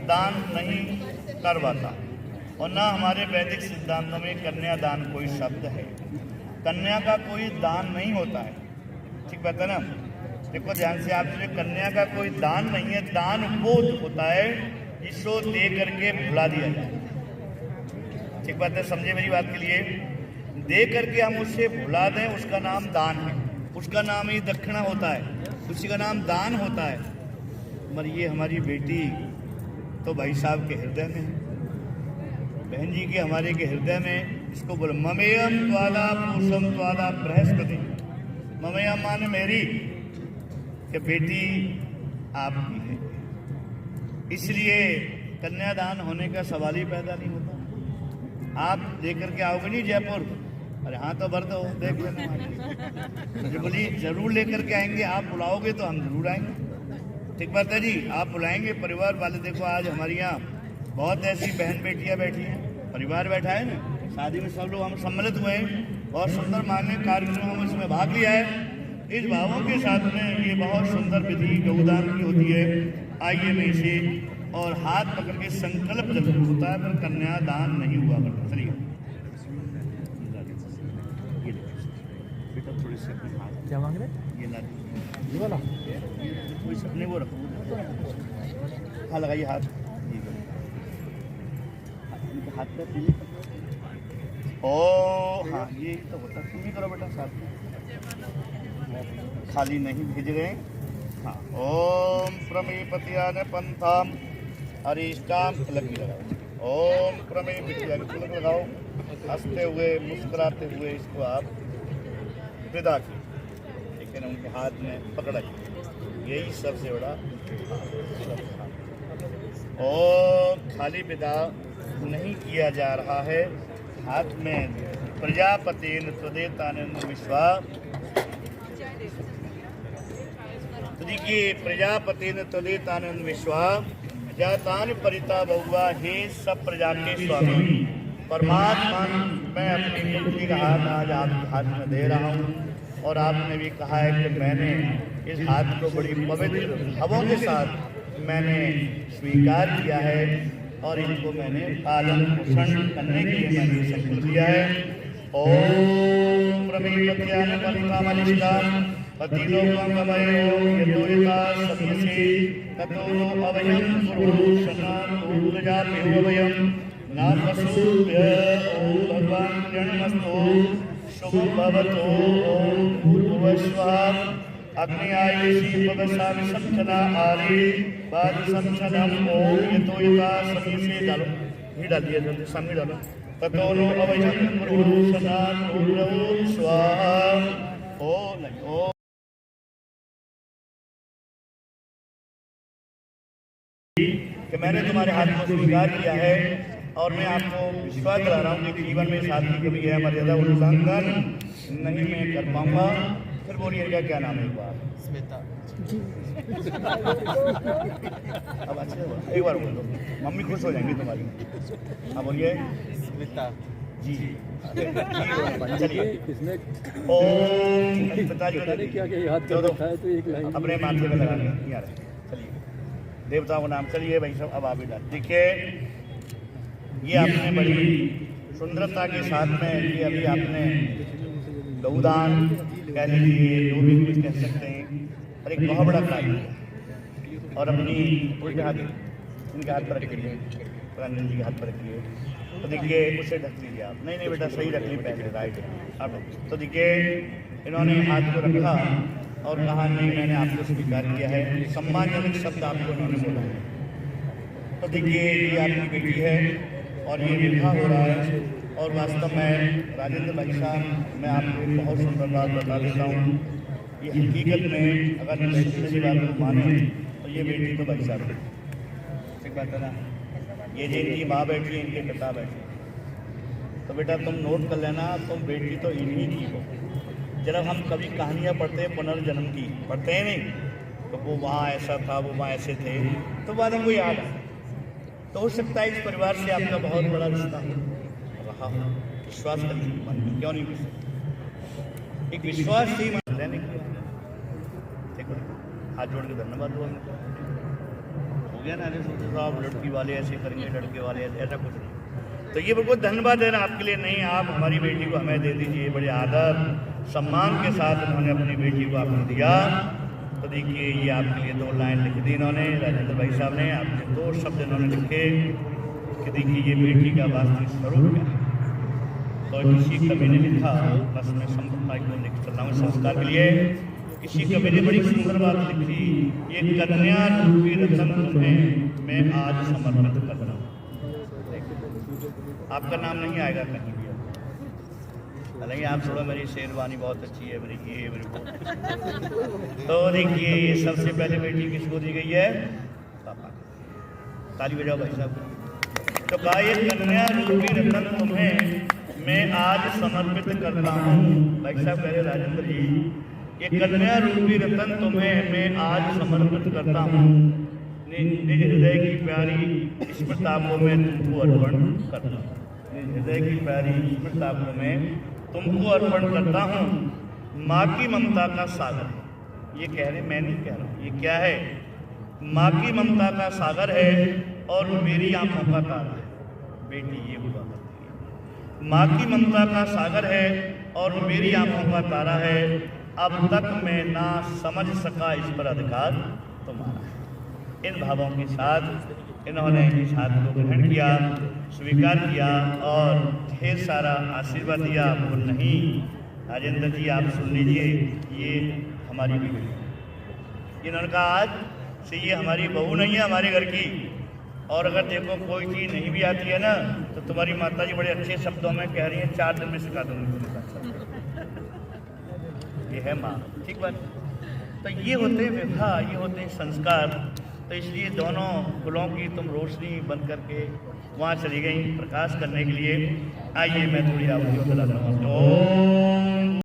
दान नहीं करवाता और ना हमारे वैदिक सिद्धांतों में कन्यादान कोई शब्द है। कन्या का कोई दान नहीं होता है, ठीक बात है ना। देखो ध्यान से आप, कन्या का कोई दान नहीं है, दान वो होता है जिसको दे करके भुला दिया जाए, ठीक बात है, समझे मेरी बात के लिए। दे करके हम उससे भुला दें, उसका नाम दान है, उसका नाम ही दक्षिणा होता है, उसी का नाम दान होता है। मगर ये हमारी बेटी तो भाई साहब के हृदय में है, बहन जी के हमारे के हृदय में। इसको बोलो ममेयम त्वादा पूषम त्वादा बृहस्पति। ममेयम माने मेरी, कि बेटी आपकी है, इसलिए कन्यादान होने का सवाल ही पैदा नहीं होता। आप लेकर के आओगे नहीं जयपुर, अरे हाँ तो भर दो, देख लेना, बोली जरूर लेकर के आएंगे। आप बुलाओगे तो हम जरूर आएंगे, ठीक बात है जी। आप बुलाएंगे परिवार वाले। देखो आज हमारे यहाँ बहुत ऐसी बहन बेटियाँ बैठी हैं, परिवार बैठा है ना, शादी में सब लोग हम सम्मिलित हुए हैं, बहुत सुंदर मान्य कार्यक्रम हम इसमें भाग लिया है। इस भावों के साथ में ये बहुत सुंदर विधि गौदान की होती है। आइए में इसे और हाथ पकड़ के संकल्प जरूर होता है, पर कन्यादान नहीं हुआ करता। चलिए बेटा थोड़े से अपने हाथ क्या मांग रहे, ये ला ये वाला कोई सपने वो रखो, हाँ लगाइए हाथ, हाथ पे पीले ओ हाँ ये तो होता। तुम भी करो बेटा साथ में, खाली नहीं भेज रहे। हाँ ओम प्रमेपतियान पंथाम अरिष्टाम तिलक भी लगाओ। ओम प्रमेपतियान तिलक लगाओ, हंसते हुए मुस्कुराते हुए इसको आप विदा कीजिए, लेकिन उनके हाथ में पकड़ाइए, यही सबसे बड़ा। और खाली विदा नहीं किया जा रहा है, हाथ में प्रजापति त्वदेतानंद विश्वा। तो देखिए प्रजापति त्वदेतानंद विश्वा जातान परिता बहुआ, हे सब प्रजा के स्वामी परमात्मा, मैं अपनी मुक्ति का हाथ आज आपके हाथ में दे रहा हूँ। और आपने भी कहा है कि मैंने इस हाथ को बड़ी पवित्र भावों के साथ मैंने स्वीकार किया है और इनको मैंने पालन पोषण करने के लिए मैंने संकल्प किया है। ओम प्रमेयत्यान पंथामनिष्ठाम पतिलोकम अवयो यतोयता सत्यसे ततो नो अवयं पुरुषनां पूर्वजापि अवयं नामसूभ्य। ओम भगवान जन्मस्तु शुभं भवतु। ओम भूर्भुवस्वः अग्नियायसी पवसामि संचना आरे बाद संचनम। ओम यतोयता सत्यसे, डालो ही डालिए जल्दी, सामने डालो। ततो नो अवयं पुरुषनां पूर्वं स्वाहा। ओ कि मैंने तुम्हारे हाथ को स्वीकार किया है और मैं आपको विश्वास दिला रहा हूँ कि जीवन में शादी कभी है मर्यादा उल्लंघन नहीं मैं कर पाऊंगा। फिर बोलिएगा क्या नाम है एक बार? स्मिता। अब अच्छे एक बार बोलो, मम्मी खुश हो जाएंगी तुम्हारी। हाँ बोलिए। स्मिता जी चलिए। इसमें ओम पिताजी क्या हाथ दो है तो एक लाइन अपने माथे में लगा यार। चलिए देवताओं का नाम। चलिए भाई सब अब आप भी डाल। देखिए ये आपने बड़ी सुंदरता के साथ में ये अभी आपने गौदान कह लीजिए, जो भी कुछ कह सकते हैं, और एक बहुत बड़ा कार्य किया। और अपनी उनके हाथ पर रखिए, रंजन जी के हाथ पर रखिए। तो देखिए उसे ढक लीजिए आप। नहीं बेटा सही रख ली पहले, राइट। अब तो देखिए इन्होंने हाथ को रखा और कहा नहीं मैंने आपको स्वीकार किया है, सम्मानजनक शब्द आपको इन्होंने बोला है। तो देखिए ये आपकी बेटी है और ये विवाह हो रहा है। और वास्तव में राजेंद्र भाई साहब मैं आपको बहुत सुंदर बात बता देता हूँ, ये हकीकत में अगर मेरी बात को माने तो ये बेटी तो भाई साहब ठीक बात है ना। ये जिनकी माँ बैठी है इनके पिता बैठे, तो बेटा तुम नोट कर लेना, तुम बेटी तो इन्हीं की हो। जब हम कभी कहानियाँ पढ़ते हैं पुनर्जन्म की, पढ़ते हैं नहीं, तो वो वहाँ ऐसा था, वो वहाँ ऐसे थे, तो बाद हमको याद है। तो हो सकता है इस परिवार से आपका बहुत बड़ा रिश्ता रहा हो। विश्वास करिए मन में, क्यों नहीं कर सकते? एक विश्वास ही मन लेने की। ठीक है, हाथ जोड़ के धन्यवाद हो दिया ना, सोचते साहब लड़की वाले ऐसे करेंगे, लड़के वाले ऐसे, ऐसा कुछ नहीं। तो ये बिल्कुल धन्यवाद है ना आपके लिए, नहीं आप हमारी बेटी को हमें दे दीजिए। बड़े आदर सम्मान के साथ इन्होंने अपनी बेटी को आपने दिया। तो देखिए ये आपके लिए 2 लाइन लिख दी इन्होंने, राजेंद्र भाई साहब ने आपके 2 शब्द इन्होंने लिखे कि देखिए ये बेटी का वास्तविक स्वरूप क्या है। तो किसी कवि ने लिखा, बस मैं संप्रदाय को लिख चल रहा हूँ संस्कार के लिए, किसी कवि ने बड़ी सुंदर बात लिखी, ये कन्या रूपी रतन तुम्हें मैं आज समर्पित कर रहा हूँ। आपका नाम नहीं आएगा कहीं भी, हालांकि आप थोड़ा, मेरी शेरवानी बहुत अच्छी है, मेरी ये मेरी वो। तो देखिए ये सबसे पहले बेटी किसको दी गई है? पापा। ताली बजाओ भाई साहब। तो कहा ये कन्या रूपी रतन तुम्हें मैं आज समर्पित करता हूँ। भाई साहब कह रहे राजेंद्र जी, ये कन्या रूपी रतन तुम्हें मैं आज समर्पित करता हूँ, निज हृदय की प्यारी स्मृतापों में तुमको अर्पण करता हूँ। निज हृदय की प्यारी स्मृतापों में तुमको अर्पण करता हूँ। माँ की ममता का सागर, ये कह रहे, मैं नहीं कह रहा हूँ, ये क्या है? माँ की ममता का सागर है और मेरी आंखों का तारा है। बेटी ये हुआ करती है, माँ की ममता का सागर है और मेरी आंखों का तारा है। अब तक मैं ना समझ सका इस पर अधिकार तुम्हारा है। इन भावों के साथ इन्होंने इस हाथ को ग्रहण किया, स्वीकार किया और ढेर सारा आशीर्वाद दिया। बोल नहीं राजेंद्र जी आप सुन लीजिए, ये हमारी बेटी, इन्होंने कहा आज से ये हमारी बहू नहीं है, हमारे घर की। और अगर देखो कोई चीज़ नहीं भी आती है ना, तो तुम्हारी माता जी बड़े अच्छे शब्दों में कह रही हैं 4 दिन में सिखा दूंगी। ये है माँ, ठीक बात। तो ये होते हैं विवाह, ये होते हैं संस्कार। तो इसलिए दोनों फूलों की तुम रोशनी बन करके वहाँ चली गई प्रकाश करने के लिए। आइए मैं थोड़ी आवृत्ति बता रहा हूँ।